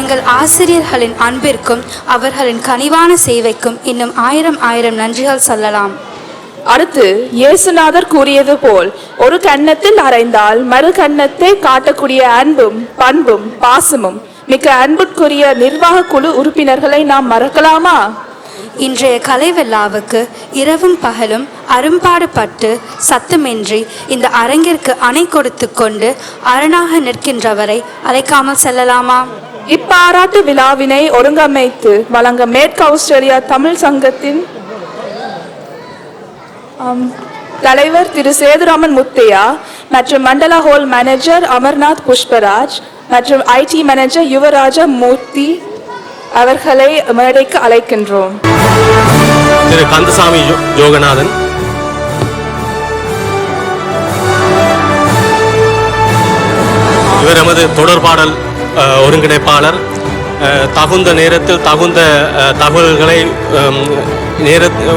எங்கள் ஆசிரியர்களின் அன்பிற்கும் அவர்களின் கனிவான சேவைக்கும் இன்னும் ஆயிரம் ஆயிரம் நன்றிகள் சொல்லலாம். அடுத்து இயேசுநாதர் கூறியது போல் ஒரு கன்னத்தில் அறைந்தால் மறு கன்னத்தை காட்டக்கூடிய அன்பும் பண்பும் பாசமும் மிக்க அன்புக்குரிய நிர்வாக குழு உறுப்பினர்களை நாம் மறக்கலாமா? இன்றைய கலைவிழாவுக்கு இரவும் பகலும் அரும்பாடுபட்டு சத்தமின்றி இந்த அரங்கிற்கு அணை கொடுத்து கொண்டு அரணாக நிற்கின்றவரை அழைக்காமல் செல்லலாமா? இப்பாராட்டு விழாவினை ஒருங்கமைத்து வழங்க மேற்கு ஆஸ்திரேலியா தமிழ் சங்கத்தின் தலைவர் திரு சேதுராமன் முத்தையா மற்றும் மண்டல ஹோல் மேனேஜர் அமர்நாத் புஷ்பராஜ் மற்றும் ஐடி மேனேஜர் யுவராஜா மூர்த்தி அவர்களை மேடைக்கு அழைக்கின்றோம். திரு கந்தசாமி ஜோகநாதன், இவர் எமது தொடர்பாடல் ஒருங்கிணைப்பாளர். தகுந்த நேரத்தில் தகுந்த தகவல்களை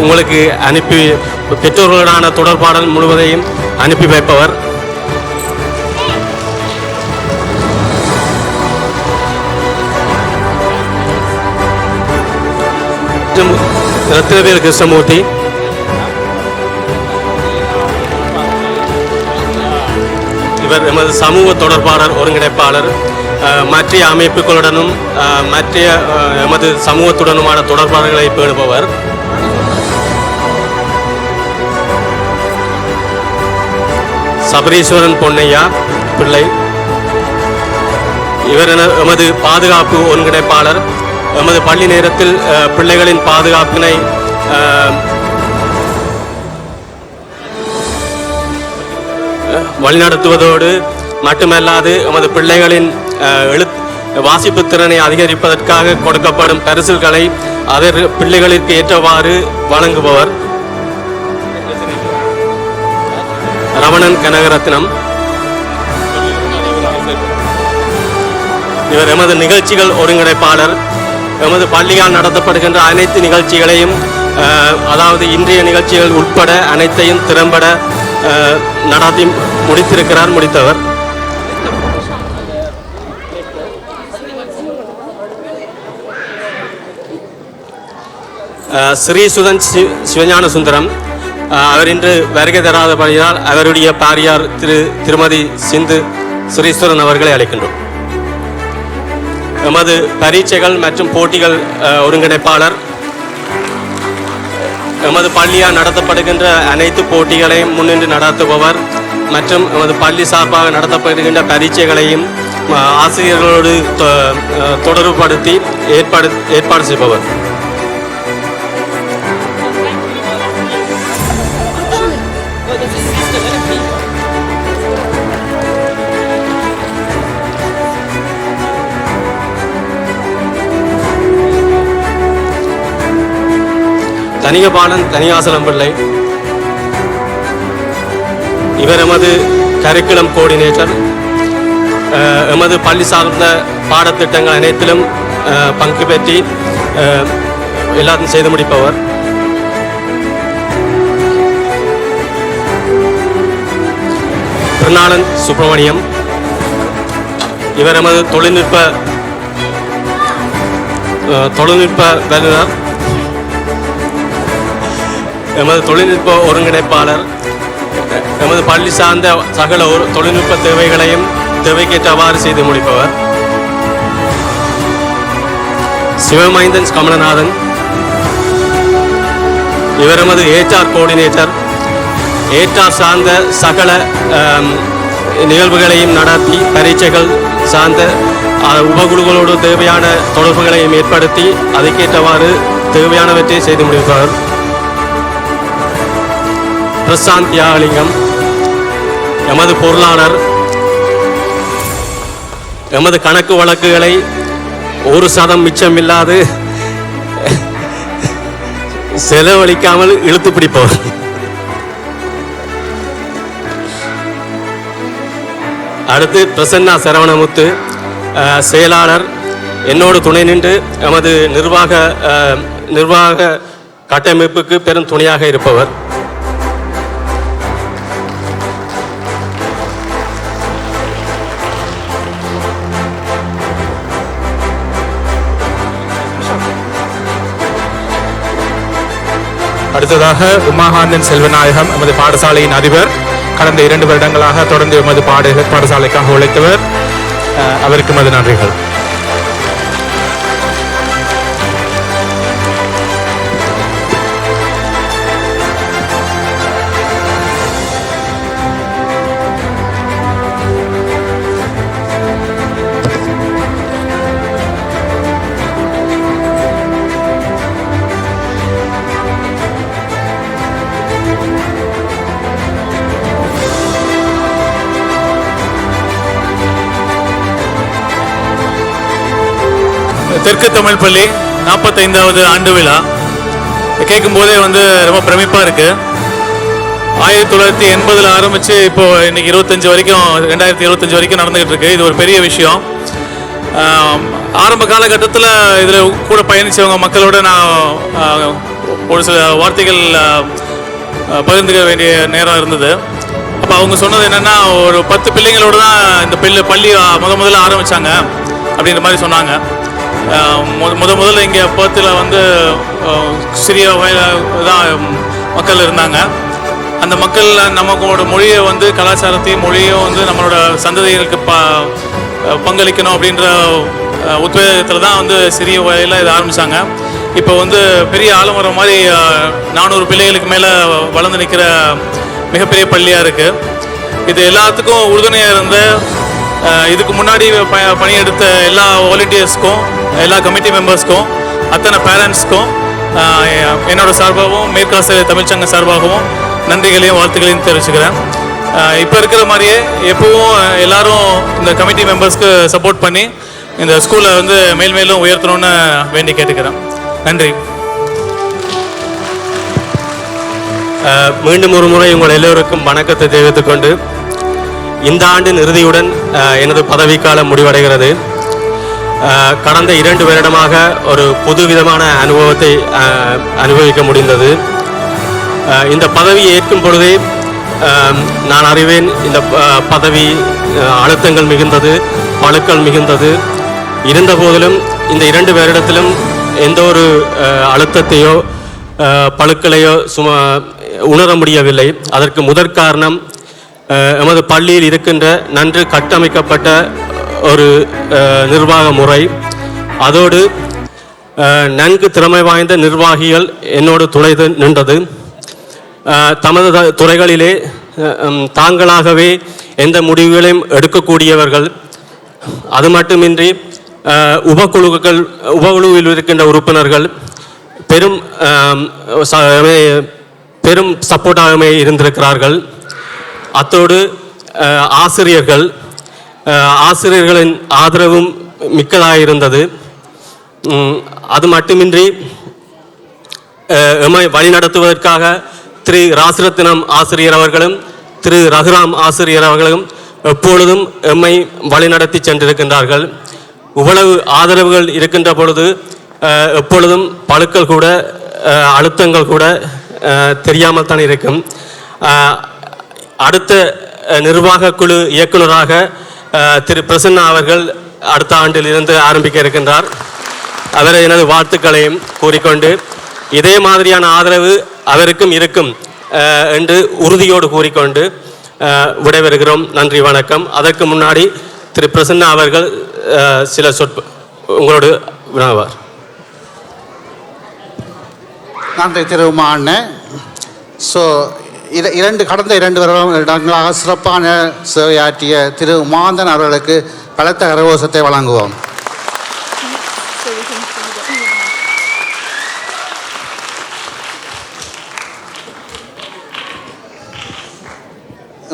உங்களுக்கு அனுப்பி பெற்றோர்களுடான தொடர்பாடல் முழுவதையும் அனுப்பி வைப்பவர். ரத்னவேல் கிருஷ்ணமூர்த்தி, இவர் எமது சமூக தொடர்பாளர் ஒருங்கிணைப்பாளர். மற்ற அமைப்புகளுடனும் மற்ற எமது சமூகத்துடனுமான தொடர்பாளர்களை பேணுபவர். சபரீஸ்வரன் பொன்னையா பிள்ளை, இவர் எமது பாதுகாப்பு ஒருங்கிணைப்பாளர். எமது பள்ளி நேரத்தில் பிள்ளைகளின் பாதுகாப்பினை வழிநடத்துவதோடு மட்டுமல்லாது எமது பிள்ளைகளின் வாசிப்பு திறனை அதிகரிப்பதற்காக கொடுக்கப்படும் பரிசுகளை அதர் பிள்ளைகளுக்கு ஏற்றவாறு வழங்குபவர். ரமணன் கனகரத்னம், இவர் எமது நிகழ்ச்சிகள் ஒருங்கிணைப்பாளர். எமது பள்ளியால் நடத்தப்படுகின்ற அனைத்து நிகழ்ச்சிகளையும், அதாவது இன்றைய நிகழ்ச்சிகள் உட்பட அனைத்தையும் திறம்பட நடத்தி முடித்தவர். ஸ்ரீசுதன் சிவஞான சுந்தரம், அவர் இன்று வருகை தராதபடியால் அவருடைய பாரியார் திருமதி சிந்து ஸ்ரீஸ்வரன் அவர்களை அழைக்கின்றோம். எமது பரீட்சைகள் மற்றும் போட்டிகள் ஒருங்கிணைப்பாளர். எமது பள்ளியால் நடத்தப்படுகின்ற அனைத்து போட்டிகளையும் முன்னின்று நடத்துபவர் மற்றும் எமது பள்ளி சார்பாக நடத்தப்படுகின்ற பரீட்சைகளையும் ஆசிரியர்களோடு தொடர்புபடுத்தி ஏற்பாடு செய்பவர். தனிகபாலன் தனியாசலம் பிள்ளை, இவர் எமது கரிக்குலம் கோஆர்டினேட்டர். எமது பள்ளி சார்ந்த பாடத்திட்டங்கள் அனைத்திலும் பங்கு பெற்றி எல்லாத்தையும் செய்து முடிப்பவர். திருநாளன் சுப்பிரமணியம், இவர் எமது தொழில்நுட்ப வல்லுநர். எமது தொழில்நுட்ப ஒருங்கிணைப்பாளர். எமது பள்ளி சார்ந்த சகல தொழில்நுட்ப தேவைகளையும் தேவைக்கேற்றவாறு செய்து முடிப்பவர். சிவமைந்தன் கமலநாதன், இவர் எமது HR கோஆர்டினேட்டர். HR சார்ந்த சகல நிகழ்வுகளையும் நடத்தி பரீட்சைகள் சார்ந்த உபகுழுக்களோடு தேவையான தொடர்புகளையும் ஏற்படுத்தி அதுக்கேற்றவாறு தேவையானவற்றை செய்து முடிப்பவர். பிரசாந்த் தியாகலிங்கம், எமது பொருளாளர். எமது கணக்கு வழக்குகளை ஒரு சதம் மிச்சமில்லாது செலவழிக்காமல் இழுத்து பிடிப்பவர். அடுத்து பிரசன்னா சரவணமுத்து, செயலாளர். என்னோடு துணை நின்று எமது நிர்வாக கட்டமைப்புக்கு பெரும் துணையாக இருப்பவர். அடுத்ததாக உமாகாந்தன் செல்வநாயகம் எமது பாடசாலையின் அதிபர். கடந்த 2 வருடங்களாக தொடர்ந்து எமது பாடசாலைக்காக உழைத்தவர். அவருக்கு எமது நன்றிகள். தெற்கு தமிழ் பள்ளி 45வது ஆண்டு விழா கேட்கும் போதே ரொம்ப பிரமிப்பா இருக்கு. 1980 ஆரம்பிச்சு இப்போ இன்னைக்கு 2025 வரைக்கும் நடந்துகிட்டு இருக்கு. இது ஒரு பெரிய விஷயம். ஆரம்ப காலகட்டத்தில் இதில் கூட பயணிச்சவங்க மக்களோட நான் ஒரு சில வார்த்தைகள் பகிர்ந்துக்க வேண்டிய நேரம் இருந்தது. அப்போ அவங்க சொன்னது என்னன்னா, ஒரு 10 பிள்ளைங்களோட தான் இந்த பள்ளி முதல்ல ஆரம்பிச்சாங்க அப்படின்ற மாதிரி சொன்னாங்க. முதல்ல இங்கே பர்த்தில் சிறிய தான் மக்கள் இருந்தாங்க. அந்த மக்கள் நமக்கோட மொழியை கலாச்சாரத்தையும் மொழியும் நம்மளோட சந்ததிகளுக்கு பங்களிக்கணும் அப்படின்ற உத்வேகத்தில் தான் சிறிய வகையில் இதை ஆரம்பித்தாங்க. இப்போ பெரிய ஆலமரம் மாதிரி 400 பிள்ளைகளுக்கு மேலே வளர்ந்து நிற்கிற மிகப்பெரிய பள்ளியாக இருக்குது. இது எல்லாத்துக்கும் உறுதுணையாக இருந்த இதுக்கு முன்னாடி பணியெடுத்த எல்லா வாலண்டியர்ஸ்க்கும், எல்லா கமிட்டி மெம்பர்ஸ்க்கும், அத்தனை பேரண்ட்ஸ்க்கும் என்னோட சார்பாகவும் மேற்காசிய தமிழ்ச்சங்க சார்பாகவும் நன்றிகளையும் வாழ்த்துக்களையும் தெரிவிச்சுக்கிறேன். இப்போ இருக்கிற மாதிரியே எப்பவும் எல்லாரும் இந்த கமிட்டி மெம்பர்ஸ்க்கு சப்போர்ட் பண்ணி இந்த ஸ்கூலை மேலும் உயர்த்தணும்னு வேண்டி கேட்டுக்கிறேன். நன்றி. மீண்டும் ஒரு முறை உங்கள் எல்லோருக்கும் வணக்கத்தை தெரிவித்துக் கொண்டு இந்த ஆண்டின் இறுதியுடன் எனது பதவிக்காலம் முடிவடைகிறது. கடந்த 2 வருடமாக ஒரு புதுவிதமான அனுபவத்தை அனுபவிக்க முடிந்தது. இந்த பதவியை ஏற்கும் பொழுதே நான் அறிவேன், இந்த பதவி அழுத்தங்கள் மிகுந்தது, பழுக்கள் மிகுந்தது. இருந்த போதிலும் இந்த 2 வருடத்திலும் எந்த ஒரு அழுத்தத்தையோ பழுக்களையோ உணர முடியவில்லை. அதற்கு முதற் காரணம் எமது பள்ளியில் இருக்கின்ற நன்கு கட்டமைக்கப்பட்ட ஒரு நிர்வாக முறை. அதோடு நன்கு திறமை வாய்ந்த நிர்வாகிகள் என்னோடு துணை நின்றது. தமது துறைகளிலே தாங்களாகவே எந்த முடிவுகளையும் எடுக்கக்கூடியவர்கள். அது மட்டுமின்றி உபகுழுவில் இருக்கின்ற உறுப்பினர்கள் பெரும் சப்போர்ட்டாகவே இருந்திருக்கிறார்கள். அத்தோடு ஆசிரியர்களின் ஆதரவும் மிக்கதாக இருந்தது. அது மட்டுமின்றி எம்மை வழிநடத்துவதற்காக திரு ராசரத்னம் ஆசிரியர் அவர்களும் திரு ரகுராம் ஆசிரியர் அவர்களும் எப்பொழுதும் எம்மை வழிநடத்தி சென்றிருக்கின்றார்கள். இவ்வளவு ஆதரவுகள் இருக்கின்ற பொழுது எப்பொழுதும் பழுக்கள் கூட அழுத்தங்கள் கூட தெரியாமல் தான் இருக்கும். அடுத்த நிர்வாக குழு இயக்குநராக திரு பிரசன்னா அவர்கள் அடுத்த ஆண்டில் இருந்து ஆரம்பிக்க இருக்கின்றார். அவரை எனது வாழ்த்துக்களையும் கூறிக்கொண்டு இதே மாதிரியான ஆதரவு அவருக்கும் இருக்கும் என்று உறுதியோடு கூறிக்கொண்டு விடைபெறுகிறோம். நன்றி, வணக்கம். அதற்கு முன்னாடி திரு பிரசன்னா அவர்கள் சில உங்களோடு வினவுவார். நன்றி திரு அண்ணன். கடந்த 2 வருடங்களாக சிறப்பான சேவையாற்றிய திரு உமாந்தன் அவர்களுக்கு பலத்த கரகோஷத்தை வழங்குவோம்.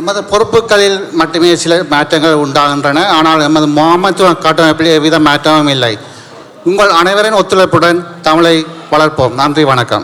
எமது பொறுப்புகளில் மட்டுமே சில மாற்றங்கள் உண்டாகின்றன. ஆனால் எமது முகாமைத்துவ கட்டமைப்பில் எவ்வித மாற்றமும் இல்லை. உங்கள் அனைவரின் ஒத்துழைப்புடன் தமிழை வளர்ப்போம். நன்றி, வணக்கம்.